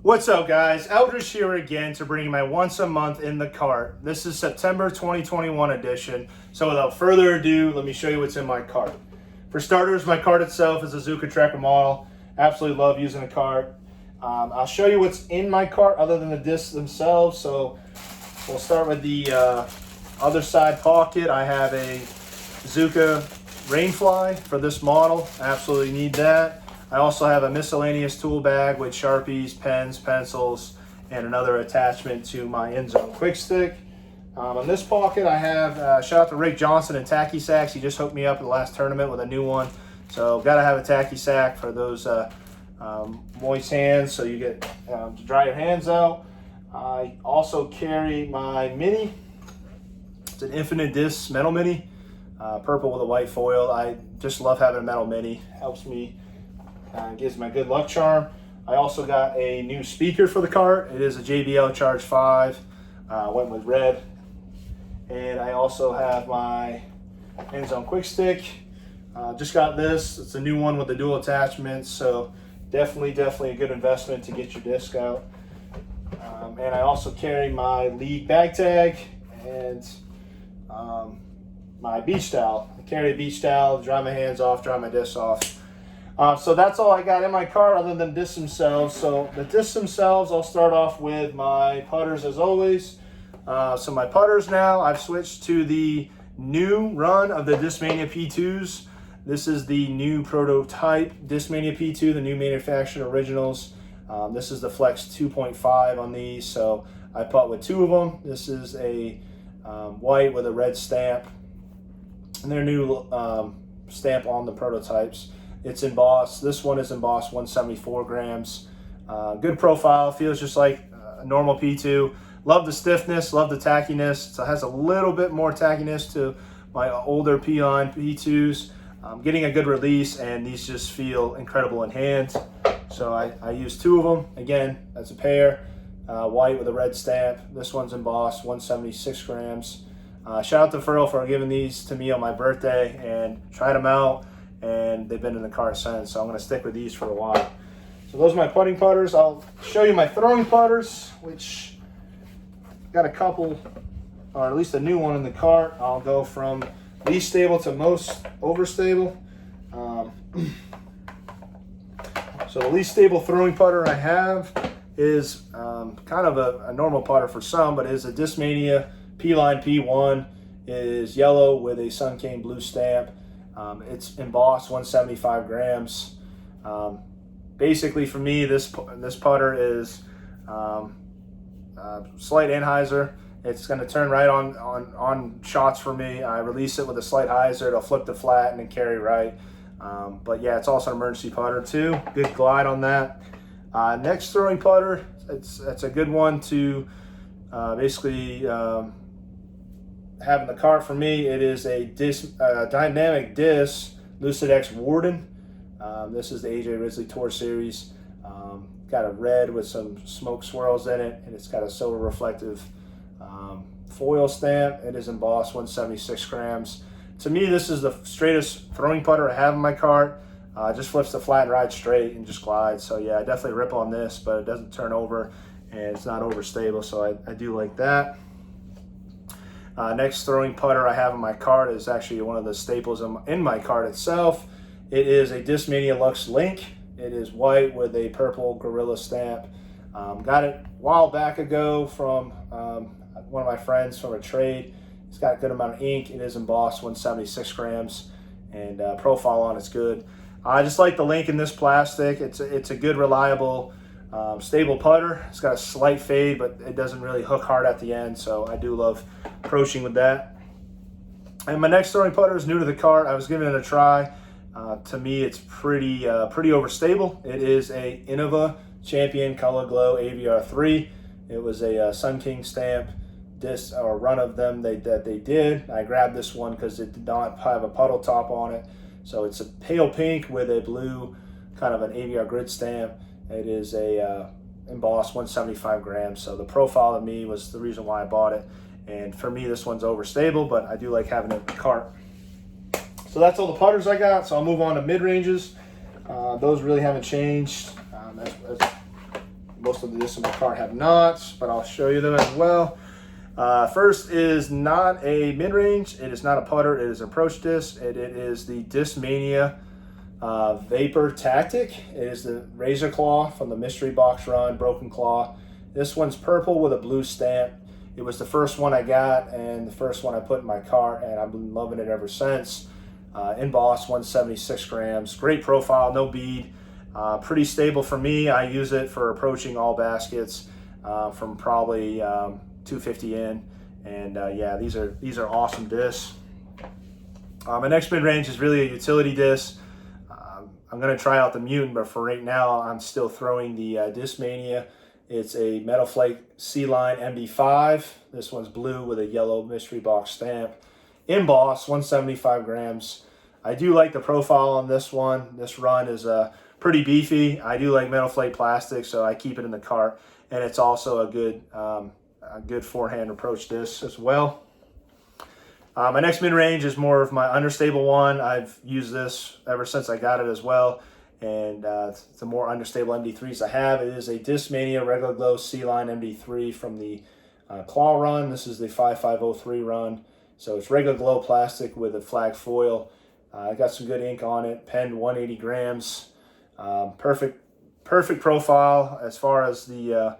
What's up, guys? Eldridge here again to bring you my once a month in the cart. This is September 2021 edition. So without further ado, let me show you what's in my cart. For starters, my cart itself is a Zuka Trekker model. Absolutely love using a cart. I'll show you what's in my cart other than the discs themselves. So we'll start with the other side pocket. I have a Zuka Rainfly for this model. Absolutely need that. I also have a miscellaneous tool bag with Sharpies, pens, pencils, and another attachment to my end zone quick stick. On this pocket, I have, shout out to Rick Johnson and Tacky Sacks. He just hooked me up at the last tournament with a new one. So got to have a Tacky Sack for those moist hands so you get to dry your hands out. I also carry my Mini. It's an Infinite Disc metal Mini, purple with a white foil. I just love having a metal Mini. Helps me. Gives my good luck charm. I also got a new speaker for the cart. It is a JBL Charge 5. Went with red. And I also have my end zone quick stick. Just got this. It's a new one with the dual attachments. So definitely a good investment to get your disc out. And I also carry my league bag tag and my beach towel. I carry a beach towel, dry my hands off, dry my discs off. So that's all I got in my cart other than discs themselves. So the discs themselves, I'll start off with my putters as always. So my putters now, I've switched to the new run of the Discmania P2s. This is the new prototype Discmania P2, the new manufactured originals. This is the Flex 2.5 on these. So I putt with two of them. This is a white with a red stamp. And their new stamp on the prototypes. It's embossed. This one is embossed 174 grams. Good profile. Feels just like a normal P2. Love the stiffness. Love the tackiness. So it has a little bit more tackiness to my older P-line P2s. Getting a good release, and these just feel incredible in hand. So I use two of them. Again, that's a pair. White with a red stamp. This one's embossed 176 grams. Shout out to Furl for giving these to me on my birthday and tried them out. And they've been in the cart since, so I'm going to stick with these for a while. So those are my putting putters. I'll show you my throwing putters, which got a couple, or at least a new one in the cart. I'll go from least stable to most overstable. So the least stable throwing putter I have is kind of a normal putter for some, but it is a Discmania P-Line P1. It is yellow with a Sun King blue stamp. It's embossed 175 grams. Basically for me, this putter is slight anhyzer. It's going to turn right on shots for me. I release it with a slight hyzer. It'll flip to flat and then carry right. But yeah, it's also an emergency putter too. Good glide on that. Next throwing putter, it's a good one to basically have in the cart for me. It is a dynamic disc Lucid X Warden. This is the AJ Risley Tour Series. Got a red with some smoke swirls in it, and it's got a silver reflective foil stamp. It is embossed 176 grams. To me, this is the straightest throwing putter I have in my cart. Just flips the flat and rides straight and just glides. So yeah, I definitely rip on this, but it doesn't turn over and it's not overstable, so I do like that. Next throwing putter I have in my cart is actually one of the staples in my cart itself. It is a Discmania Lux Link. It is white with a purple Gorilla stamp. Got it a while back ago from one of my friends from a trade. It's got a good amount of ink. It is embossed 176 grams, and profile on it's good. I just like the Link in this plastic. It's a good, reliable, stable putter. It's got a slight fade, but it doesn't really hook hard at the end, so I do love approaching with that. And my next throwing putter is new to the cart. I was giving it a try. To me, it's pretty overstable. It is a Innova Champion Color Glow AVR3. It was a Sun King stamp disc or run of them that they did. I grabbed this one because it did not have a puddle top on it. So it's a pale pink with a blue kind of an AVR grid stamp. It is a embossed 175 grams. So the profile to me was the reason why I bought it. And for me, this one's overstable, but I do like having it in the cart. So that's all the putters I got. So I'll move on to mid-ranges. Those really haven't changed. As Most of the discs in my cart have knots, but I'll show you them as well. First is not a mid-range. It is not a putter. It is an approach disc. It is the Discmania Vapor Tactic. It is the Razor Claw from the Mystery Box run, Broken Claw. This one's purple with a blue stamp. It was the first one I got and the first one I put in my cart, and I've been loving it ever since. Embossed, 176 grams. Great profile, no bead. Pretty stable for me. I use it for approaching all baskets from probably 250 in, and yeah, these are awesome discs. My next mid-range is really a utility disc. I'm going to try out the Mutant, but for right now, I'm still throwing the Discmania. It's a Metal Flake C-Line MD5. This one's blue with a yellow mystery box stamp. Embossed, 175 grams. I do like the profile on this one. This run is pretty beefy. I do like Metal Flake plastic, so I keep it in the cart. And it's also a good forehand approach disc as well. My next mid-range is more of my understable one. I've used this ever since I got it as well. And the more understable MD3s I have, it is a Discmania Regular Glow C-Line MD3 from the Claw run. This is the 5503 run. So it's Regular Glow plastic with a flag foil. I got some good ink on it, penned 180 grams. Perfect profile as far as the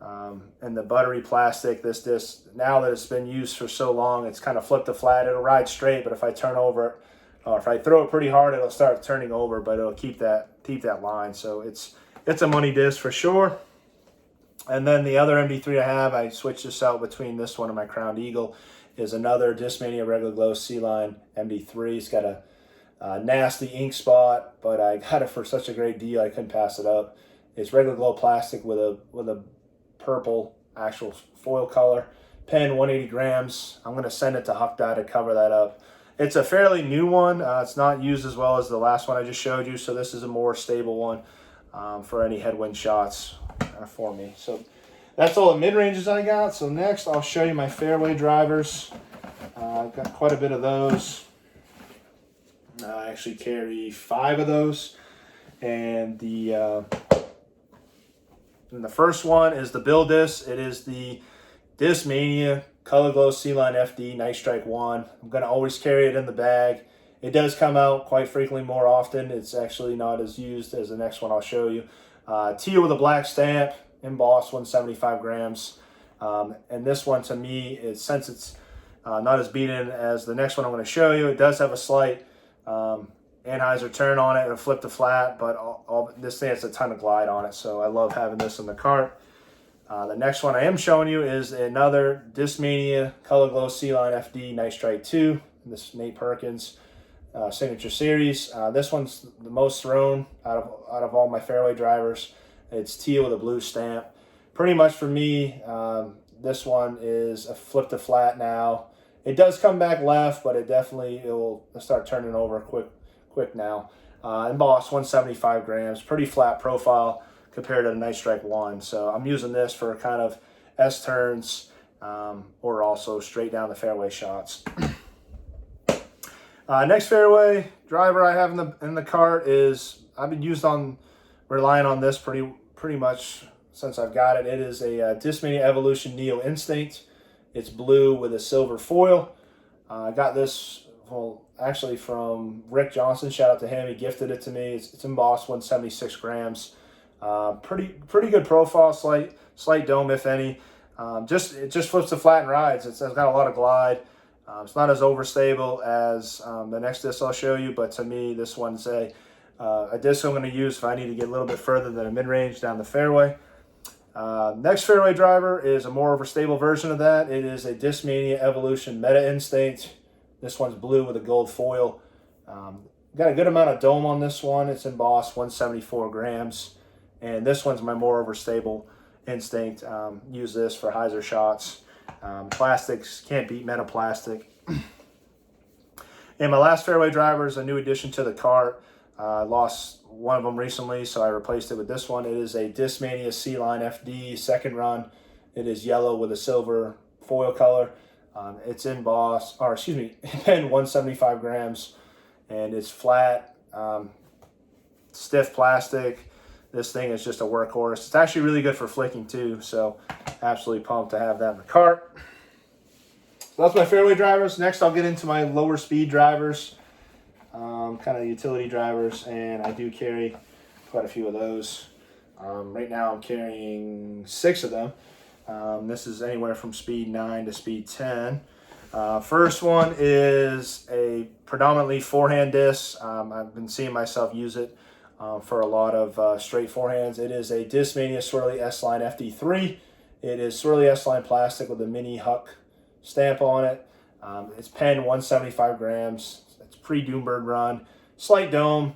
and the buttery plastic. This disc, now that it's been used for so long, it's kind of flipped to flat. It'll ride straight, but if I turn over it, or if I throw it pretty hard, it'll start turning over, but it'll keep that line. So it's a money disc for sure. And then the other MD3 I have, I switched this out between this one and my Crowned Eagle, is another Discmania Regular Glow C-Line MD3. It's got a nasty ink spot, but I got it for such a great deal I couldn't pass it up. It's Regular Glow plastic with a purple actual foil color. Pen 180 grams. I'm going to send it to Huck Dye to cover that up. It's a fairly new one. It's not used as well as the last one I just showed you, so this is a more stable one for any headwind shots for me. So that's all the mid-ranges I got. So next I'll show you my fairway drivers. I've got quite a bit of those. I actually carry 5 of those. And the first one is the Bill disc. It is the Discmania Color Glow C-Line FD Night Strike 1. I'm going to always carry it in the bag. It does come out quite frequently more often. It's actually not as used as the next one I'll show you. Teal with a black stamp, embossed, 175 grams. And this one to me, since it's not as beaten as the next one I'm going to show you, it does have a slight Anheuser turn on it and flip to flat, but this thing has a ton of glide on it, so I love having this in the cart. The next one I am showing you is another Discmania Color Glow C-Line FD Night Strike 2. This is Nate Perkins signature series. This one's the most thrown out of all my fairway drivers. It's teal with a blue stamp. Pretty much for me, this one is a flip to flat now. It does come back left, but it will start turning over quick now. Embossed, 175 grams. Pretty flat profile compared to the Night Strike 1. So I'm using this for kind of S-turns or also straight down the fairway shots. Next fairway driver I have in the cart is, I've been relying on this pretty much since I've got it. It is a Discmania Evolution Neo Instinct. It's blue with a silver foil. I got this, actually from Rick Johnson. Shout out to him. He gifted it to me. It's embossed, 176 grams. Pretty good profile, slight dome if any. It just flips to flat and rides. It's got a lot of glide. It's not as overstable as the next disc I'll show you, but to me this one's a disc I'm going to use if I need to get a little bit further than a mid-range down the fairway. Next fairway driver is a more overstable version of that. It is a Discmania Evolution Meta Instinct. This one's blue with a gold foil. Got a good amount of dome on this one. It's embossed, 174 grams. And this one's my more overstable Instinct. Use this for hyzer shots. Plastics, can't beat Meta plastic. And my last fairway driver is a new addition to the cart. I lost one of them recently, so I replaced it with this one. It is a Discmania C-Line FD second run. It is yellow with a silver foil color. It's embossed, pen 175 grams, and it's flat, stiff plastic. this thing is just a workhorse. It's actually really good for flicking too, so absolutely pumped to have that in the cart. So that's my fairway drivers. Next, I'll get into my lower speed drivers, kind of utility drivers, and I do carry quite a few of those. Right now, I'm carrying 6 of them. This is anywhere from speed 9 to speed 10. First one is a predominantly forehand disc. I've been seeing myself use it for a lot of straight forehands. It is a Discmania Swirly S-Line FD3. It is Swirly S-Line plastic with a mini Huck stamp on it. It's pen 175 grams. It's pre-Doombird run. Slight dome.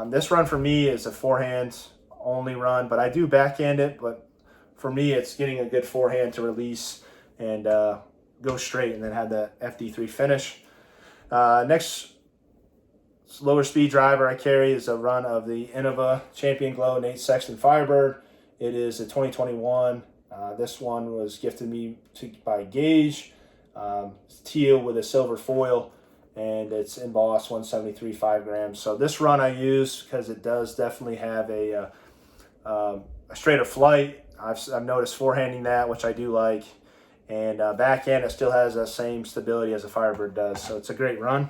This run for me is a forehand only run, but I do backhand it. But for me, it's getting a good forehand to release and go straight and then have that FD3 finish. Next lower speed driver I carry is a run of the Innova Champion Glow Nate Sexton Firebird. It is a 2021. This one was gifted me by Gage. It's teal with a silver foil, and it's embossed 173 5 grams. So this run I use because it does definitely have a straighter flight. I've noticed forehanding that, which I do like, and backhand it still has the same stability as a Firebird does. So it's a great run.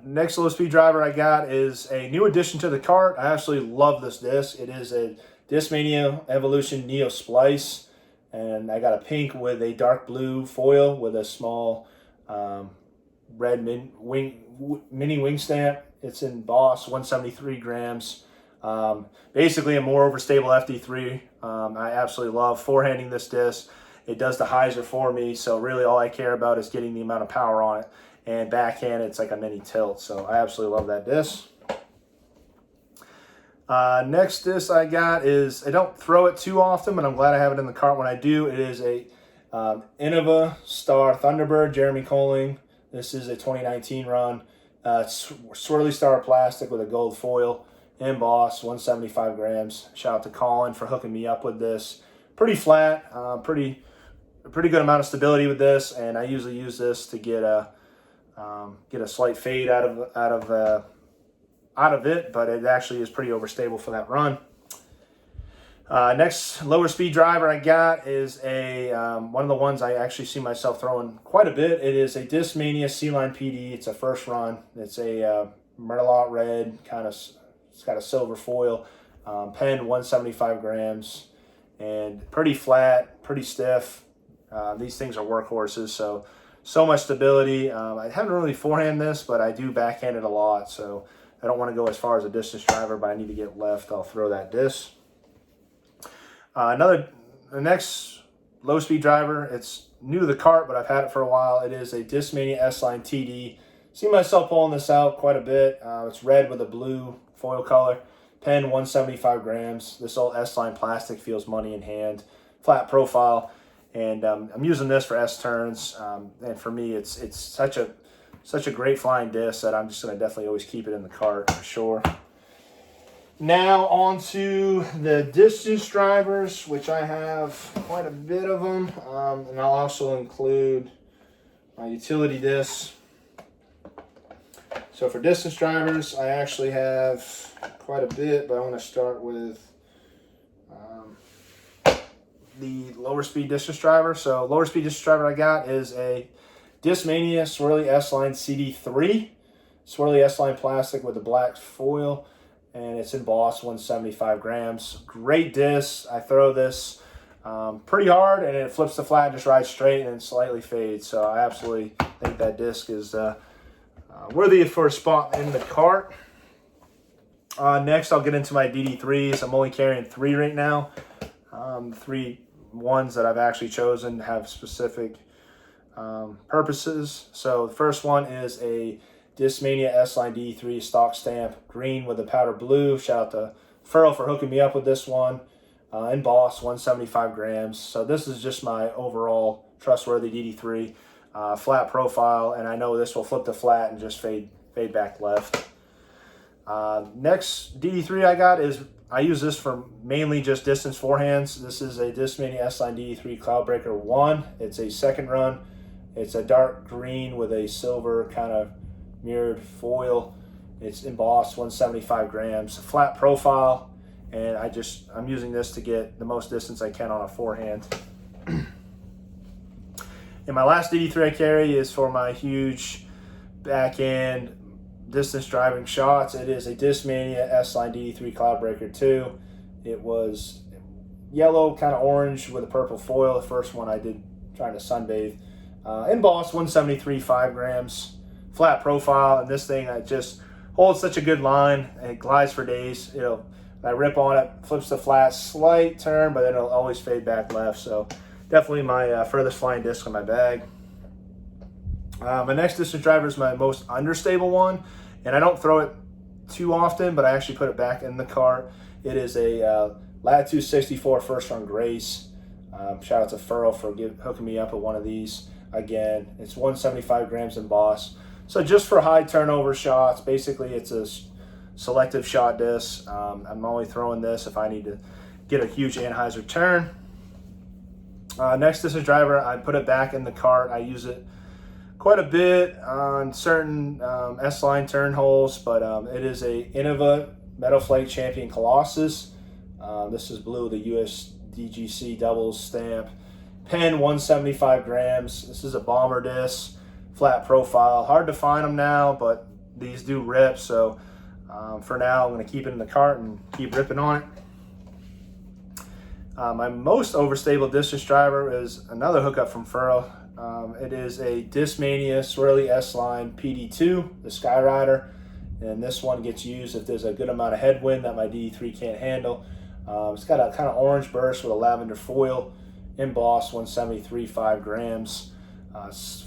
Next low speed driver I got is a new addition to the cart. I absolutely love this disc. It is a Discmania Evolution Neo Splice, and I got a pink with a dark blue foil with a small red mini wing stamp. It's embossed 173 grams. Basically a more overstable FD3. I absolutely love forehanding this disc. It does the hyzer for me, so really all I care about is getting the amount of power on it. And backhand, it's like a mini tilt, so I absolutely love that disc. Next disc I got is, I don't throw it too often, but I'm glad I have it in the cart when I do. It is a Innova Star Thunderbird, Jeremy Colling. This is a 2019 run. Swirly Star plastic with a gold foil, embossed, 175 grams. Shout out to Colin for hooking me up with this. Pretty flat, pretty good amount of stability with this, and I usually use this to get a slight fade out of it, but it actually is pretty overstable for that run. Next lower speed driver I got is a one of the ones I actually see myself throwing quite a bit. It is a Discmania C-Line PD. It's a first run. It's a Merlot red, it's got a silver foil, pen 175 grams, and pretty flat, pretty stiff. These things are workhorses, so much stability. I haven't really forehand this, but I do backhand it a lot, so I don't want to go as far as a distance driver, but I need to get left. I'll throw that disc. The next low speed driver, it's new to the cart, but I've had it for a while. It is a Discmania S-Line TD. See myself pulling this out quite a bit. It's red with a blue foil color. Pen 175 grams. This old S-Line plastic feels money in hand. Flat profile. And I'm using this for S turns. And for me, it's such a great flying disc that I'm just going to definitely always keep it in the cart for sure. Now on to the distance drivers, which I have quite a bit of them. And I'll also include my utility discs. So for distance drivers, I actually have quite a bit, but I want to start with the lower speed distance driver. So lower speed distance driver I got is a Discmania Swirly S-Line CD3. Swirly S-Line plastic with a black foil, and it's embossed 175 grams. Great disc. I throw this pretty hard, and it flips the flat and just rides straight and slightly fades. So I absolutely think that disc is worthy for a spot in the cart. Next, I'll get into my DD3s. I'm only carrying 3 right now. 3 ones that I've actually chosen have specific purposes. So the first one is a Discmania S-Line D3 stock stamp, green with a powder blue. Shout out to Furl for hooking me up with this one. Embossed, 175 grams. So this is just my overall trustworthy DD3. Flat profile, and I know this will flip to flat and just fade back left. Next DD3 I got is, I use this for mainly just distance forehands. This is a Discmania S-Line DD3 Cloudbreaker 1. It's a second run. It's a dark green with a silver kind of mirrored foil. It's embossed, 175 grams, flat profile, and I'm using this to get the most distance I can on a forehand. And my last DD3 I carry is for my huge backhand distance driving shots. It is a Discmania S-Line DD3 Cloudbreaker 2. It was yellow, kind of orange with a purple foil. The first one I did trying to sunbathe. Embossed, 173, 5 grams, flat profile, and this thing that just holds such a good line. It glides for days. I rip on it, flips the flat, slight turn, but then it'll always fade back left. So definitely my furthest flying disc in my bag. My next distance driver is my most understable one, and I don't throw it too often, but I actually put it back in the cart. It is a Latitude 64 First Run Grace. Shout out to Furl for hooking me up with one of these. Again, it's 175 grams embossed. So just for high turnover shots, basically it's a selective shot disc. I'm only throwing this if I need to get a huge Anheuser turn. Next distance driver, I put it back in the cart. I use it quite a bit on certain S-Line turn holes, but it is a Innova Metal Flake Champion Colossus. This is blue, the USDGC doubles stamp. Pen, 175 grams. This is a bomber disc, flat profile. Hard to find them now, but these do rip. So for now, I'm going to keep it in the cart and keep ripping on it. My most overstable distance driver is another hookup from Furl. It is a Discmania Swirly S-Line PD2, the Skyrider. And this one gets used if there's a good amount of headwind that my DD3 can't handle. It's got a kind of orange burst with a lavender foil, embossed, 173, 5 grams.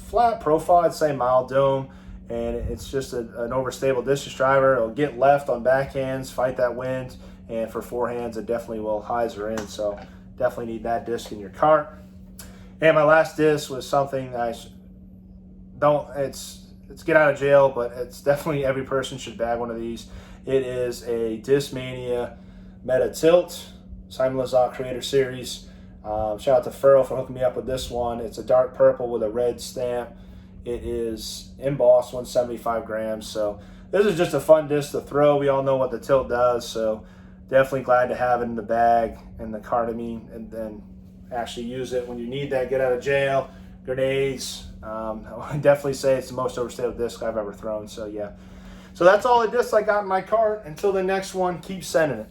Flat profile, I'd say mild dome, and it's just an overstable distance driver. It'll get left on backhands, fight that wind, and for forehands, it definitely will hyzer in. So definitely need that disc in your cart. And my last disc was something it's get out of jail, but it's definitely every person should bag one of these. It is a Discmania Meta Tilt, Simon Lizotte Creator Series. Shout out to Furl for hooking me up with this one. It's a dark purple with a red stamp. It is embossed, 175 grams. So this is just a fun disc to throw. We all know what the tilt does, so definitely glad to have it in the bag, in the cart, and then actually use it when you need that, get out of jail, grenades. I would definitely say it's the most overstable disc I've ever thrown. So yeah. So that's all the discs I got in my cart. Until the next one, keep sending it.